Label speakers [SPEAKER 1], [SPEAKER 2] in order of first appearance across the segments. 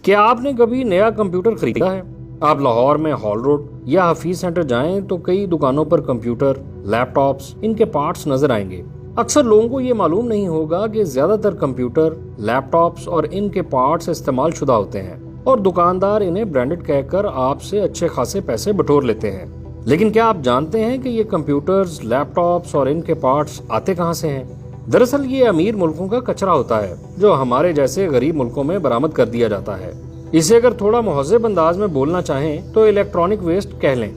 [SPEAKER 1] کیا آپ نے کبھی نیا کمپیوٹر خریدا ہے؟ آپ لاہور میں ہال روڈ یا حفیظ سینٹر جائیں تو کئی دکانوں پر کمپیوٹر، لیپ ٹاپس، ان کے پارٹس نظر آئیں گے۔ اکثر لوگوں کو یہ معلوم نہیں ہوگا کہ زیادہ تر کمپیوٹر، لیپ ٹاپس اور ان کے پارٹس استعمال شدہ ہوتے ہیں اور دکاندار انہیں برانڈڈ کہہ کر آپ سے اچھے خاصے پیسے بٹور لیتے ہیں۔ لیکن کیا آپ جانتے ہیں کہ یہ کمپیوٹرز، لیپ ٹاپس اور ان کے پارٹس آتے کہاں سے ہیں؟ دراصل یہ امیر ملکوں کا کچرا ہوتا ہے جو ہمارے جیسے غریب ملکوں میں برآمد کر دیا جاتا ہے۔ اسے اگر تھوڑا مہذب انداز میں بولنا چاہیں تو الیکٹرانک ویسٹ کہہ لیں۔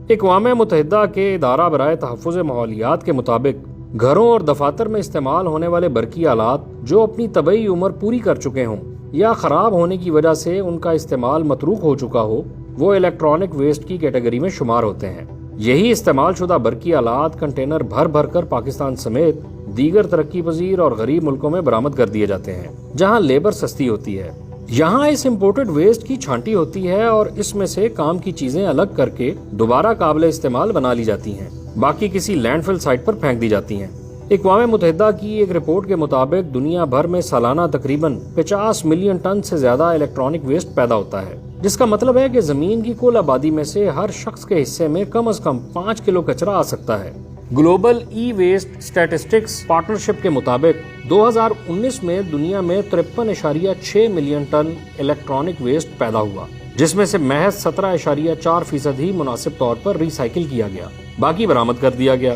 [SPEAKER 1] اقوام متحدہ کے ادارہ برائے تحفظ ماحولیات کے مطابق گھروں اور دفاتر میں استعمال ہونے والے برقی آلات جو اپنی طبعی عمر پوری کر چکے ہوں یا خراب ہونے کی وجہ سے ان کا استعمال متروک ہو چکا ہو، وہ الیکٹرانک ویسٹ کی کیٹیگری میں شمار ہوتے ہیں۔ یہی استعمال شدہ برقی آلات کنٹینر بھر بھر کر پاکستان سمیت دیگر ترقی پذیر اور غریب ملکوں میں برآمد کر دیے جاتے ہیں جہاں لیبر سستی ہوتی ہے۔ یہاں اس امپورٹڈ ویسٹ کی چھانٹی ہوتی ہے اور اس میں سے کام کی چیزیں الگ کر کے دوبارہ قابل استعمال بنا لی جاتی ہیں، باقی کسی لینڈ فل سائٹ پر پھینک دی جاتی ہیں۔ اقوام متحدہ کی ایک رپورٹ کے مطابق دنیا بھر میں سالانہ تقریباً 50 ملین ٹن سے زیادہ الیکٹرانک ویسٹ پیدا ہوتا ہے، جس کا مطلب ہے کہ زمین کی کل آبادی میں سے ہر شخص کے حصے میں کم از کم 5 کلو کچرا آ سکتا ہے۔ Global e waste statistics partnership کے مطابق 2019 میں دنیا میں 53.6 ملین ٹن الیکٹرانک ویسٹ پیدا ہوا، جس میں سے محض 17.4% ہی مناسب طور پر ری سائیکل کیا گیا، باقی برآمد کر دیا گیا۔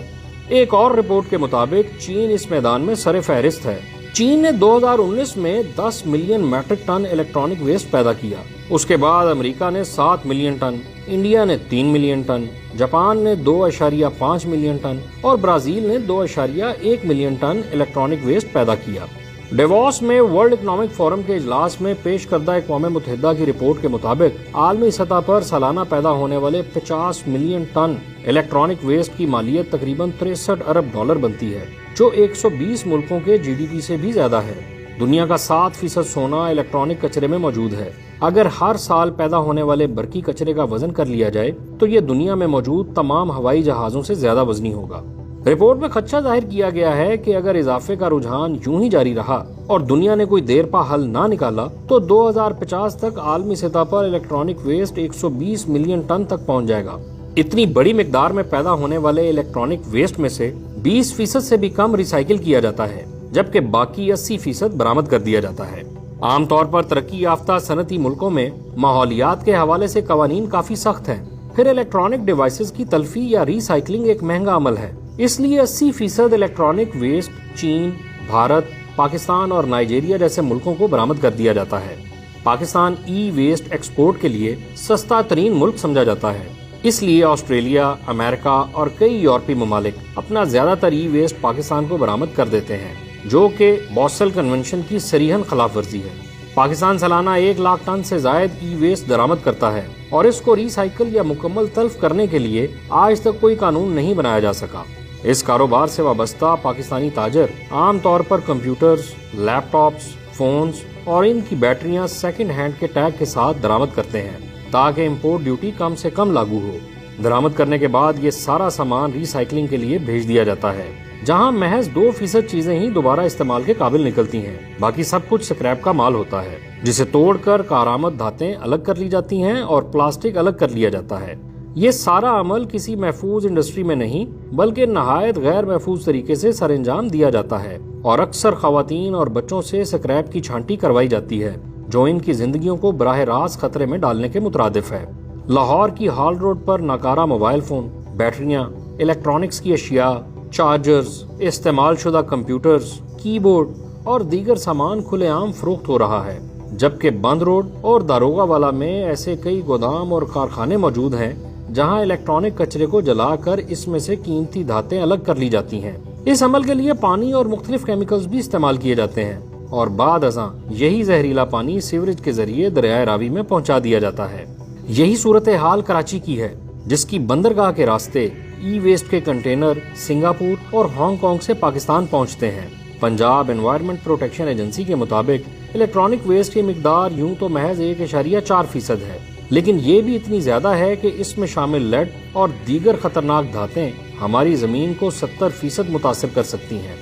[SPEAKER 1] ایک اور رپورٹ کے مطابق چین اس میدان میں سر فہرست ہے۔ چین نے 2019 میں 10 million metric ton electronic waste پیدا کیا۔ اس کے بعد امریکہ نے 7 ملین ٹن، انڈیا نے 3 ملین ٹن، جاپان نے 2.5 ملین ٹن اور برازیل نے 2.1 ملین ٹن الیکٹرانک ویسٹ پیدا کیا۔ ڈیووس میں ورلڈ اکنامک فورم کے اجلاس میں پیش کردہ اقوام متحدہ کی رپورٹ کے مطابق عالمی سطح پر سالانہ پیدا ہونے والے 50 ملین ٹن الیکٹرانک ویسٹ کی مالیت تقریباً 63 ارب ڈالر بنتی ہے، جو 120 ملکوں کے جی ڈی پی سے بھی زیادہ ہے۔ دنیا کا 7% سونا الیکٹرانک کچرے میں موجود ہے۔ اگر ہر سال پیدا ہونے والے برقی کچرے کا وزن کر لیا جائے تو یہ دنیا میں موجود تمام ہوائی جہازوں سے زیادہ وزنی ہوگا۔ رپورٹ میں خدشہ ظاہر کیا گیا ہے کہ اگر اضافے کا رجحان یوں ہی جاری رہا اور دنیا نے کوئی دیر پا حل نہ نکالا تو 2050 تک عالمی سطح پر الیکٹرانک ویسٹ 120 ملین ٹن تک پہنچ جائے گا۔ اتنی بڑی مقدار میں پیدا ہونے والے الیکٹرانک ویسٹ میں سے 20% سے بھی کم ری سائیکل کیا جاتا ہے، جبکہ باقی 80% برآمد کر دیا جاتا ہے۔ عام طور پر ترقی یافتہ صنعتی ملکوں میں ماحولیات کے حوالے سے قوانین کافی سخت ہیں، پھر الیکٹرانک ڈیوائسز کی تلفی یا ری سائیکلنگ ایک مہنگا عمل ہے، اس لیے 80% الیکٹرانک ویسٹ چین، بھارت، پاکستان اور نائجیریا جیسے ملکوں کو برآمد کر دیا جاتا ہے۔ پاکستان ای ویسٹ ایکسپورٹ کے لیے سستا ترین ملک سمجھا جاتا ہے، اس لیے آسٹریلیا، امریکہ اور کئی یورپی ممالک اپنا زیادہ تر ای ویسٹ پاکستان کو برآمد کر دیتے ہیں، جو کہ باسل کنونشن کی صریحاً خلاف ورزی ہے۔ پاکستان سالانہ 1 لاکھ ٹن سے زائد ای ویسٹ درآمد کرتا ہے اور اس کو ری سائیکل یا مکمل تلف کرنے کے لیے آج تک کوئی قانون نہیں بنایا جا سکا۔ اس کاروبار سے وابستہ پاکستانی تاجر عام طور پر کمپیوٹرز، لیپ ٹاپس، فونز اور ان کی بیٹریاں سیکنڈ ہینڈ کے ٹیگ کے ساتھ درآمد کرتے ہیں تاکہ امپورٹ ڈیوٹی کم سے کم لاگو ہو۔ درآمد کرنے کے بعد یہ سارا سامان ری سائیکلنگ کے لیے بھیج دیا جاتا ہے، جہاں محض 2% چیزیں ہی دوبارہ استعمال کے قابل نکلتی ہیں، باقی سب کچھ سکریپ کا مال ہوتا ہے جسے توڑ کر کارآمد دھاتیں الگ کر لی جاتی ہیں اور پلاسٹک الگ کر لیا جاتا ہے۔ یہ سارا عمل کسی محفوظ انڈسٹری میں نہیں بلکہ نہایت غیر محفوظ طریقے سے سر انجام دیا جاتا ہے اور اکثر خواتین اور بچوں سے سکریپ کی چھانٹی کروائی جاتی ہے، جو ان کی زندگیوں کو براہ راست خطرے میں ڈالنے کے مترادف ہے۔ لاہور کی ہال روڈ پر ناکارہ موبائل فون، بیٹریاں، الیکٹرانکس کی اشیاء، چارجرز، استعمال شدہ کمپیوٹرز، کی بورڈ اور دیگر سامان کھلے عام فروخت ہو رہا ہے، جبکہ بند روڈ اور داروغہ والا میں ایسے کئی گودام اور کارخانے موجود ہیں جہاں الیکٹرانک کچرے کو جلا کر اس میں سے قیمتی دھاتیں الگ کر لی جاتی ہیں۔ اس عمل کے لیے پانی اور مختلف کیمیکلز بھی استعمال کیے جاتے ہیں اور بعد ازاں یہی زہریلا پانی سیوریج کے ذریعے دریائے راوی میں پہنچا دیا جاتا ہے۔ یہی صورتحال کراچی کی ہے، جس کی بندرگاہ کے راستے ای ویسٹ کے کنٹینر سنگاپور اور ہانگ کانگ سے پاکستان پہنچتے ہیں۔ پنجاب انوائرمنٹ پروٹیکشن ایجنسی کے مطابق الیکٹرانک ویسٹ کی مقدار یوں تو محض 1.4% ہے، لیکن یہ بھی اتنی زیادہ ہے کہ اس میں شامل لیڈ اور دیگر خطرناک دھاتیں ہماری زمین کو 70% متاثر کر سکتی ہیں۔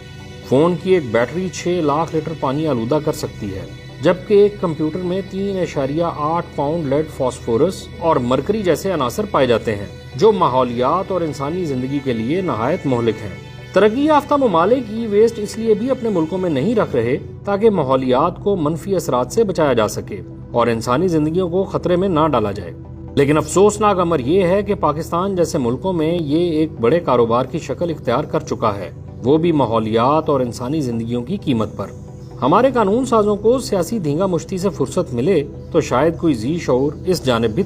[SPEAKER 1] فون کی ایک بیٹری 6 لاکھ لیٹر پانی آلودہ کر سکتی ہے، جبکہ ایک کمپیوٹر میں 3.8 پاؤنڈ لیڈ فاسفورس اور مرکری جیسے عناصر پائے جاتے ہیں، جو ماحولیات اور انسانی زندگی کے لیے نہایت مہلک ہیں۔ ترقی یافتہ ممالک ای ویسٹ اس لیے بھی اپنے ملکوں میں نہیں رکھ رہے تاکہ ماحولیات کو منفی اثرات سے بچایا جا سکے اور انسانی زندگیوں کو خطرے میں نہ ڈالا جائے۔ لیکن افسوسناک امر یہ ہے کہ پاکستان جیسے ملکوں میں یہ ایک بڑے کاروبار کی شکل اختیار کر چکا ہے، وہ بھی ماحولیات اور انسانی زندگیوں کی قیمت پر۔ ہمارے قانون سازوں کو سیاسی دھینگا مشتی سے فرصت ملے تو شاید کوئی ذی شعور اس جانب بھی